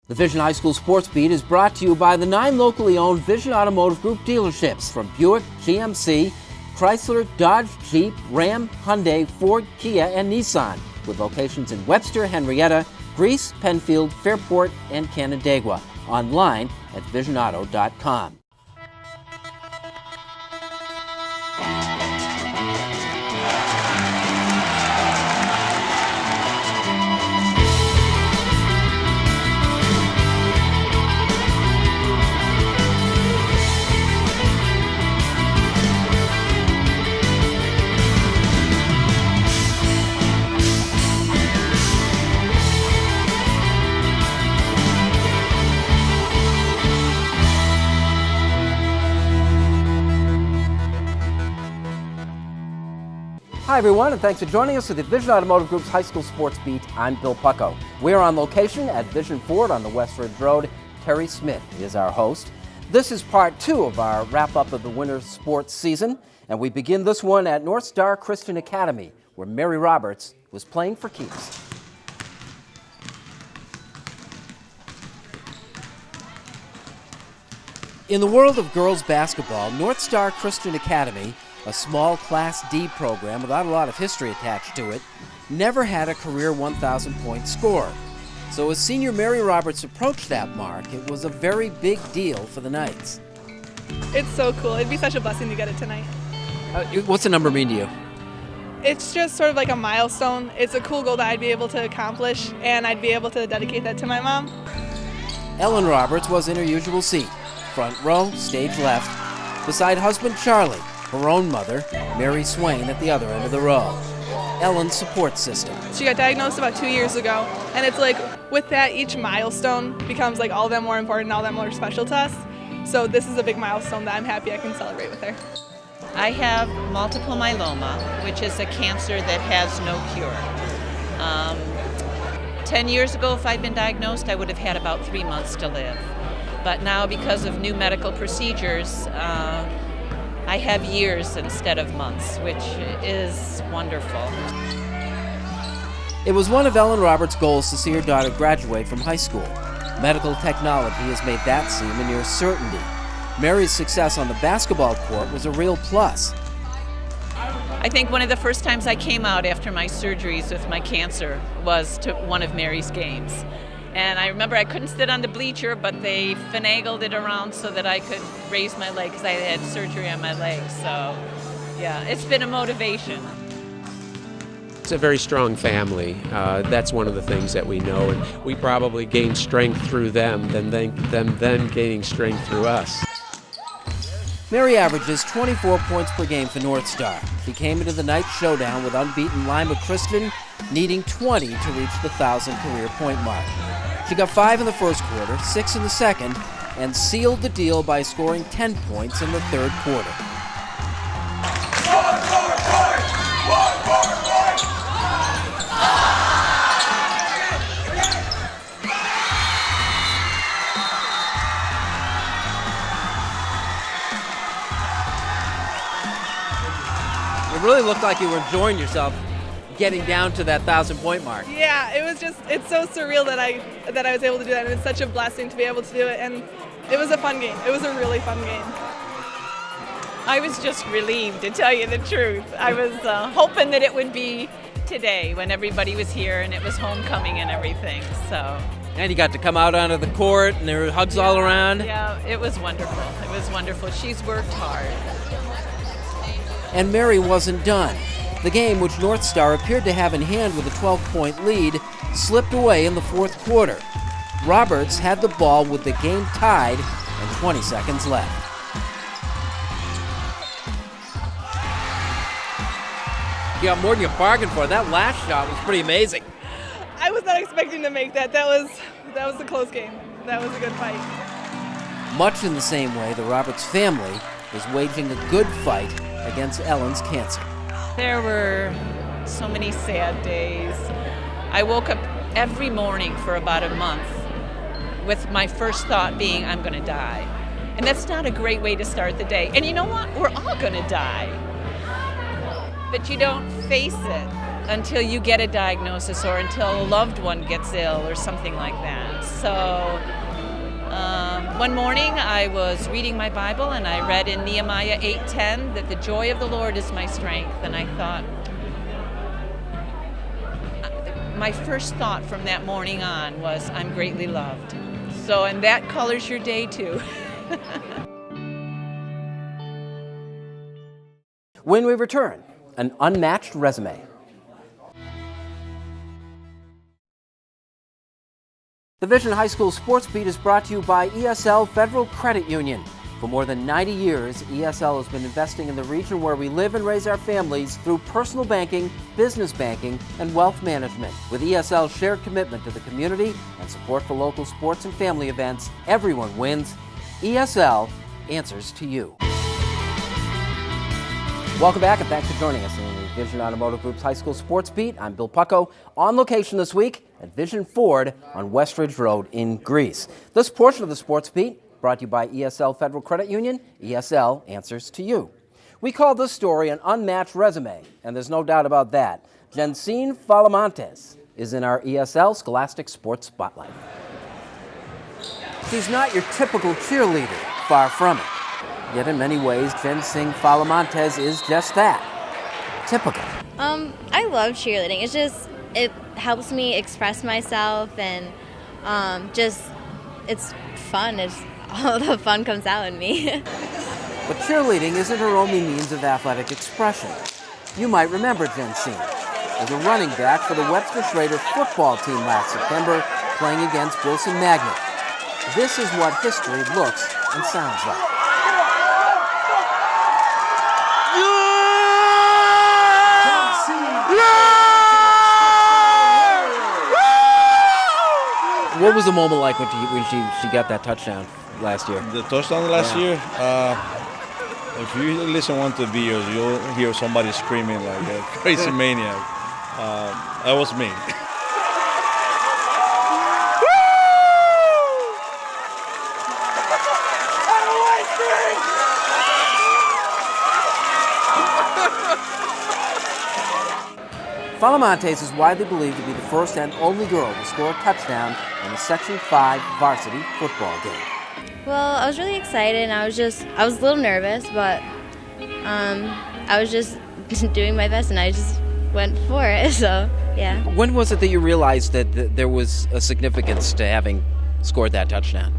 The Vision High School Sports Beat is brought to you by the 9 locally owned Vision Automotive Group dealerships from Buick, GMC, Chrysler, Dodge, Jeep, Ram, Hyundai, Ford, Kia, and Nissan, with locations in Webster, Henrietta, Greece, Penfield, Fairport, and Canandaigua. Online at visionauto.com. Hi everyone, and thanks for joining us for the Vision Automotive Group's High School Sports Beat. I'm Bill Pucko. We're on location at Vision Ford on the West Ridge Road. Terry Smith is our host. This is part 2 of our wrap-up of the winter sports season, and we begin this one at North Star Christian Academy, where Mary Roberts was playing for keeps. In the world of girls basketball, North Star Christian Academy, a small Class D program without a lot of history attached to it, never had a career 1,000-point score. So as senior Mary Roberts approached that mark, it was a very big deal for the Knights. It's so cool. It'd be such a blessing to get it tonight. What's the number mean to you? It's just sort of like a milestone. It's a cool goal that I'd be able to accomplish, and I'd be able to dedicate that to my mom. Ellen Roberts was in her usual seat, front row, stage left, beside husband Charlie, her own mother, Mary Swain, at the other end of the row. Ellen's support system. She got diagnosed about 2 years ago, and it's like with that, each milestone becomes like all that more important, all that more special to us. So this is a big milestone that I'm happy I can celebrate with her. I have multiple myeloma, which is a cancer that has no cure. 10 years ago, if I'd been diagnosed, I would have had about 3 months to live. But now, because of new medical procedures, I have years instead of months, which is wonderful. It was one of Ellen Roberts' goals to see her daughter graduate from high school. Medical technology has made that seem a near certainty. Mary's success on the basketball court was a real plus. I think one of the first times I came out after my surgeries with my cancer was to one of Mary's games. And I remember I couldn't sit on the bleacher, but they finagled it around so that I could raise my leg because I had surgery on my leg. So, yeah, it's been a motivation. It's a very strong family. That's one of the things that we know, and we probably gain strength through them than them gaining strength through us. Mary averages 24 points per game for North Star. She came into the night showdown with unbeaten Lima Christian, needing 20 to reach the 1,000 career point mark. She got 5 in the first quarter, 6 in the second, and sealed the deal by scoring 10 points in the third quarter. It really looked like you were enjoying yourself getting down to that 1,000-point mark. Yeah, it was just, it's so surreal that I was able to do that, and it's such a blessing to be able to do it, and it was a fun game. It was a really fun game. I was just relieved, to tell you the truth. I was hoping that it would be today when everybody was here and it was homecoming and everything, so. And you got to come out onto the court and there were hugs all around. Yeah, it was wonderful. It was wonderful. She's worked hard. And Mary wasn't done. The game, which North Star appeared to have in hand with a 12-point lead, slipped away in the fourth quarter. Roberts had the ball with the game tied and 20 seconds left. You got more than you bargained for. That last shot was pretty amazing. I was not expecting to make that. That was a close game. That was a good fight. Much in the same way, the Roberts family was waging a good fight against Ellen's cancer. There were so many sad days. I woke up every morning for about a month with my first thought being, I'm going to die. And that's not a great way to start the day. And you know what? We're all going to die. But you don't face it until you get a diagnosis or until a loved one gets ill or something like that. So one morning I was reading my Bible and I read in Nehemiah 8:10 that the joy of the Lord is my strength. And I thought, my first thought from that morning on was, I'm greatly loved. So, and that colors your day too. When we return, an unmatched resume. The Vision High School Sports Beat is brought to you by ESL Federal Credit Union. For more than 90 years, ESL has been investing in the region where we live and raise our families through personal banking, business banking, and wealth management. With ESL's shared commitment to the community and support for local sports and family events, everyone wins. ESL answers to you. Welcome back and thanks for joining us in the Vision Automotive Group's High School Sports Beat. I'm Bill Pucko, on location this week at Vision Ford on Westridge Road in Greece. This portion of the Sports Beat brought to you by ESL Federal Credit Union. ESL answers to you. We call this story an unmatched resume, and there's no doubt about that. Jensine Falamontes is in our ESL Scholastic Sports Spotlight. She's not your typical cheerleader, far from it. Yet in many ways, Jensine Falamontes is just that. Typical. I love cheerleading. It helps me express myself and it's fun. All the fun comes out in me. But cheerleading isn't her only means of athletic expression. You might remember Jensine as a running back for the Webster Schrader football team last September, playing against Wilson Magnet. This is what history looks and sounds like. What was the moment like when she got that touchdown last year? The touchdown last year? If you listen one to the videos, you'll hear somebody screaming like a crazy maniac. That was me. Falamontes is widely believed to be the first and only girl to score a touchdown in a Section 5 varsity football game. Well, I was really excited and I was a little nervous, but I was just doing my best and I just went for it, so yeah. When was it that you realized that there was a significance to having scored that touchdown?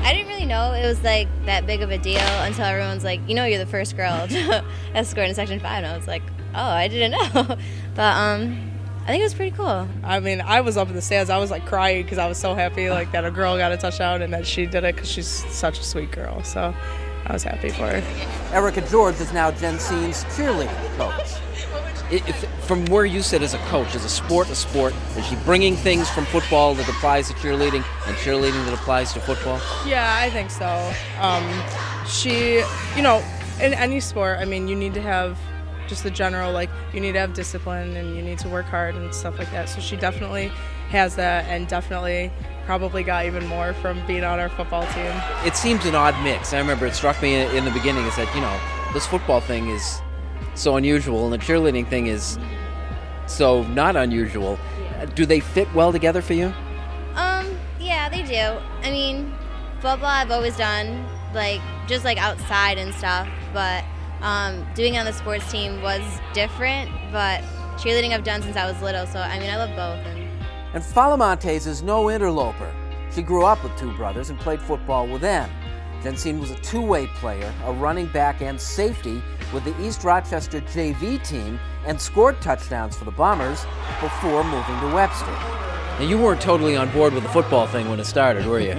I didn't really know it was like that big of a deal until everyone's like, you know, you're the first girl that scored in Section 5, and I was like, oh, I didn't know. But I think it was pretty cool. I mean, I was up in the stands. I was like crying because I was so happy like that a girl got a touchdown and that she did it because she's such a sweet girl. So I was happy for her. Erica George is now Jensine's cheerleading coach. From where you sit as a coach, is a sport, is she bringing things from football that applies to cheerleading and cheerleading that applies to football? Yeah, I think so. She, in any sport, I mean, you need to have just the general, like, you need to have discipline and you need to work hard and stuff like that. So she definitely has that and definitely probably got even more from being on our football team. It seems an odd mix. I remember it struck me in the beginning is that, this football thing is so unusual and the cheerleading thing is so not unusual. Do they fit well together for you? Yeah, they do. I mean, football I've always done, just outside and stuff, but doing it on the sports team was different, but cheerleading I've done since I was little, so I mean, I love both. And Falamontes is no interloper. She grew up with two brothers and played football with them. Jensine was a two-way player, a running back and safety with the East Rochester JV team and scored touchdowns for the Bombers before moving to Webster. Now, you weren't totally on board with the football thing when it started, were you?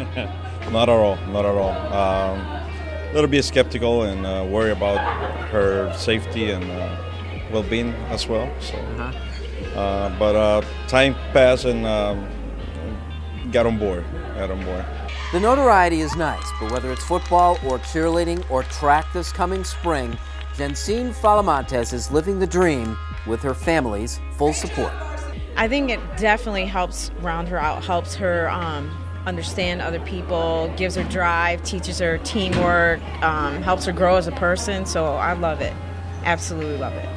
Not at all. A little bit skeptical and worry about her safety and well-being as well. So, but time passed and got on board. The notoriety is nice, but whether it's football or cheerleading or track this coming spring, Jensine Falamontes is living the dream with her family's full support. I think it definitely helps round her out, helps her understand other people, gives her drive, teaches her teamwork, helps her grow as a person. So I love it. Absolutely love it.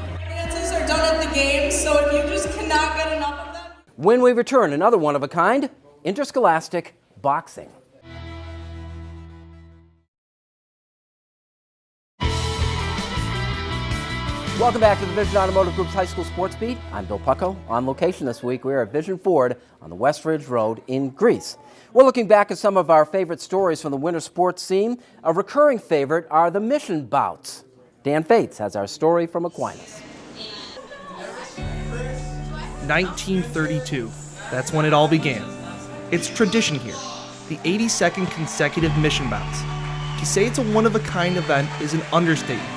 are done at the games, so if you just cannot get enough of them. When we return, another one of a kind, interscholastic boxing. Welcome back to the Vision Automotive Group's High School Sports Beat. I'm Bill Pucko. On location this week, we're at Vision Ford on the West Ridge Road in Greece. We're looking back at some of our favorite stories from the winter sports scene. A recurring favorite are the mission bouts. Dan Fates has our story from Aquinas. 1932. That's when it all began. It's tradition here, the 82nd consecutive mission bouts. To say it's a one-of-a-kind event is an understatement.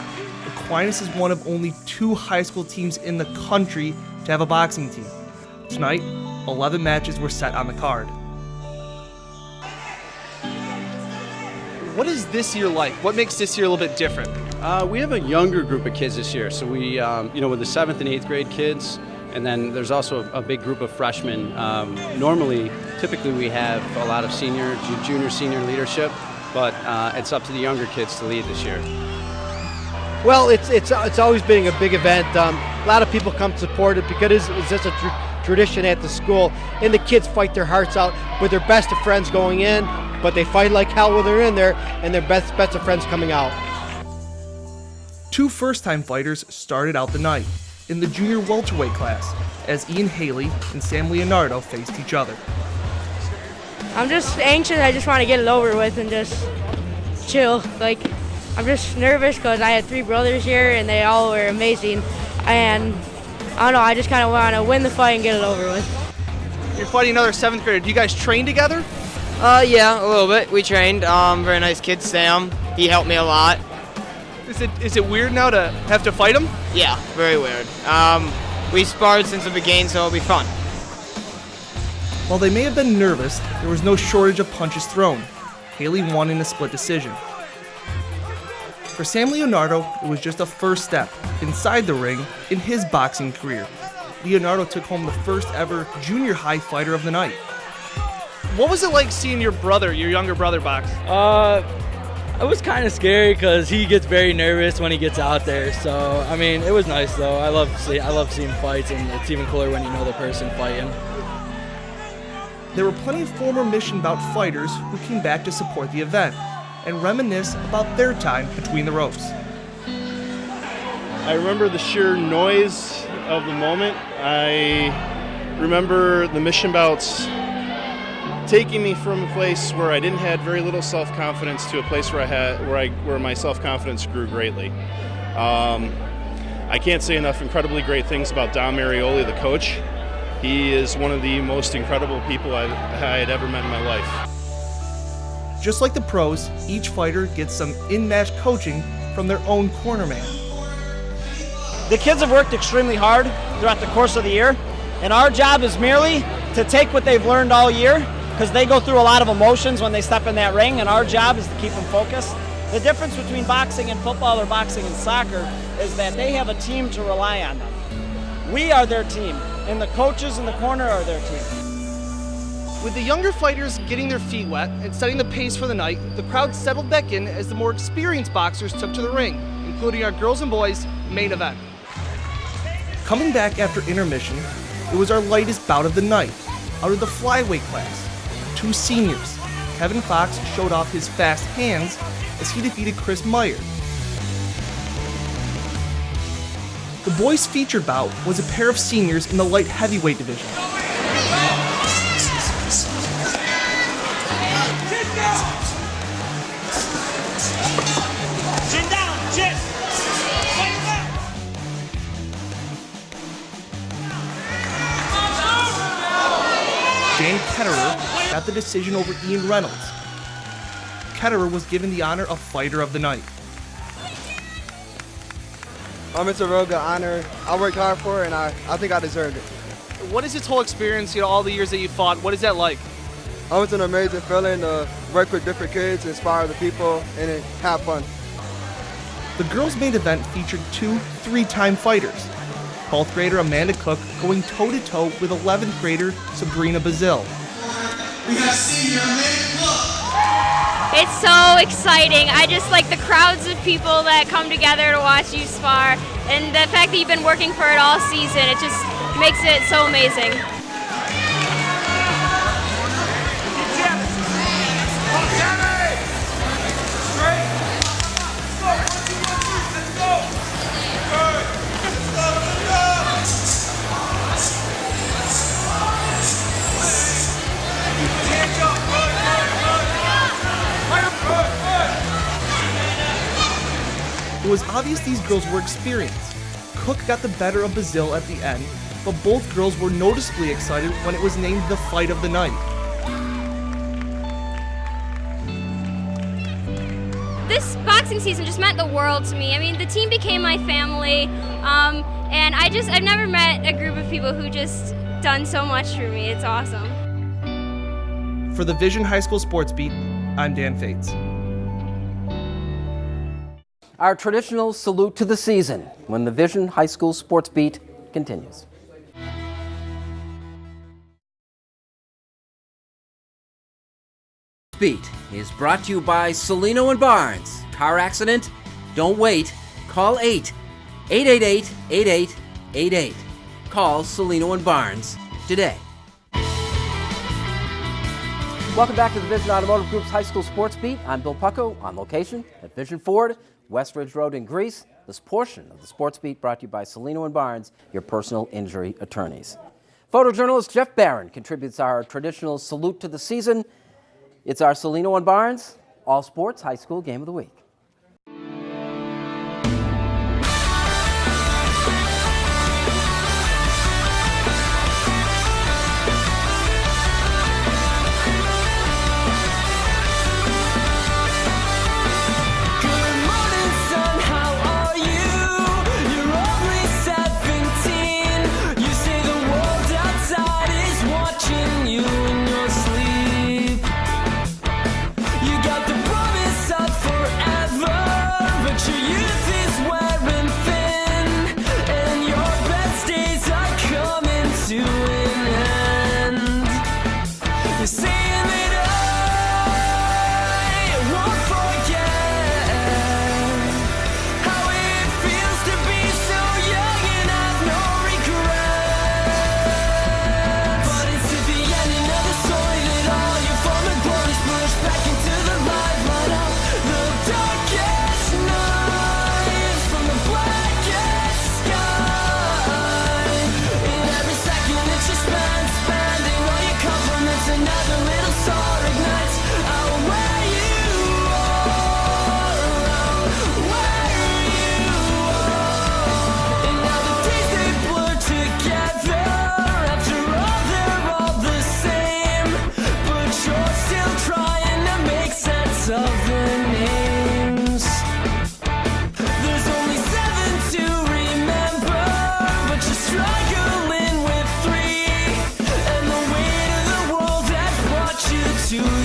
Aquinas is one of only 2 high school teams in the country to have a boxing team. Tonight, 11 matches were set on the card. What is this year like? What makes this year a little bit different? We have a younger group of kids this year, so we, with the 7th and 8th grade kids, and then there's also a big group of freshmen. Typically we have a lot of junior, senior leadership, but it's up to the younger kids to lead this year. Well, it's always been a big event. A lot of people come to support it because it's just a tradition at the school, and the kids fight their hearts out with their best of friends going in, but they fight like hell when they're in there, and their best of friends coming out. 2 first-time fighters started out the night in the junior welterweight class as Ian Haley and Sam Leonardo faced each other. I'm just anxious. I just want to get it over with and just chill. I'm just nervous because I had 3 brothers here and they all were amazing. And I don't know, I just kind of want to win the fight and get it over with. You're fighting another 7th grader. Do you guys train together? Yeah, a little bit. We trained. Very nice kid, Sam. He helped me a lot. Is it weird now to have to fight him? Yeah, very weird. We sparred since the beginning, so it'll be fun. While they may have been nervous, there was no shortage of punches thrown. Haley won in a split decision. For Sam Leonardo, it was just a first step inside the ring in his boxing career. Leonardo took home the first ever junior high fighter of the night. What was it like seeing your younger brother box? It was kind of scary because he gets very nervous when he gets out there. So, it was nice though. I love seeing fights, and it's even cooler when you know the person fighting. There were plenty of former mission bout fighters who came back to support the event and reminisce about their time between the ropes. I remember the sheer noise of the moment. I remember the mission bouts taking me from a place where I didn't have very little self-confidence to a place where my self-confidence grew greatly. I can't say enough incredibly great things about Don Marioli, the coach. He is one of the most incredible people I had ever met in my life. Just like the pros, each fighter gets some in-match coaching from their own corner man. The kids have worked extremely hard throughout the course of the year, and our job is merely to take what they've learned all year, because they go through a lot of emotions when they step in that ring, and our job is to keep them focused. The difference between boxing and football or boxing and soccer is that they have a team to rely on them. We are their team, and the coaches in the corner are their team. With the younger fighters getting their feet wet and setting the pace for the night, the crowd settled back in as the more experienced boxers took to the ring, including our girls and boys main event. Coming back after intermission, it was our lightest bout of the night. Out of the flyweight class, 2 seniors. Kevin Fox showed off his fast hands as he defeated Chris Meyer. The boys' featured bout was a pair of seniors in the light heavyweight division. Dan Ketterer got the decision over Ian Reynolds. Ketterer was given the honor of Fighter of the Night. It's a real good honor. I worked hard for it, and I think I deserved it. What is this whole experience, all the years that you fought, what is that like? It's an amazing feeling to work with different kids, inspire the people, and have fun. The girls' main event featured 2 3-time fighters. 12th grader Amanda Cook going toe-to-toe with 11th grader Sabrina Bazil. We got senior Amanda Cook. It's so exciting. I just like the crowds of people that come together to watch you spar. And the fact that you've been working for it all season, it just makes it so amazing. It was obvious these girls were experienced. Cook got the better of Bazille at the end, but both girls were noticeably excited when it was named the fight of the night. This boxing season just meant the world to me. I mean, the team became my family, and I've never met a group of people who just done so much for me. It's awesome. For the Vision High School Sports Beat, I'm Dan Fates. Our traditional salute to the season when the Vision High School Sports Beat continues. Beat is brought to you by Celino and Barnes. Car accident? Don't wait. Call 888-8888. Call Celino and Barnes today. Welcome back to the Vision Automotive Group's High School Sports Beat. I'm Bill Pucko, on location at Vision Ford, West Ridge Road in Greece. This portion of the Sports Beat brought to you by Celino and Barnes, your personal injury attorneys. Photojournalist Jeff Barron contributes our traditional salute to the season. It's our Celino and Barnes All Sports High School Game of the Week. To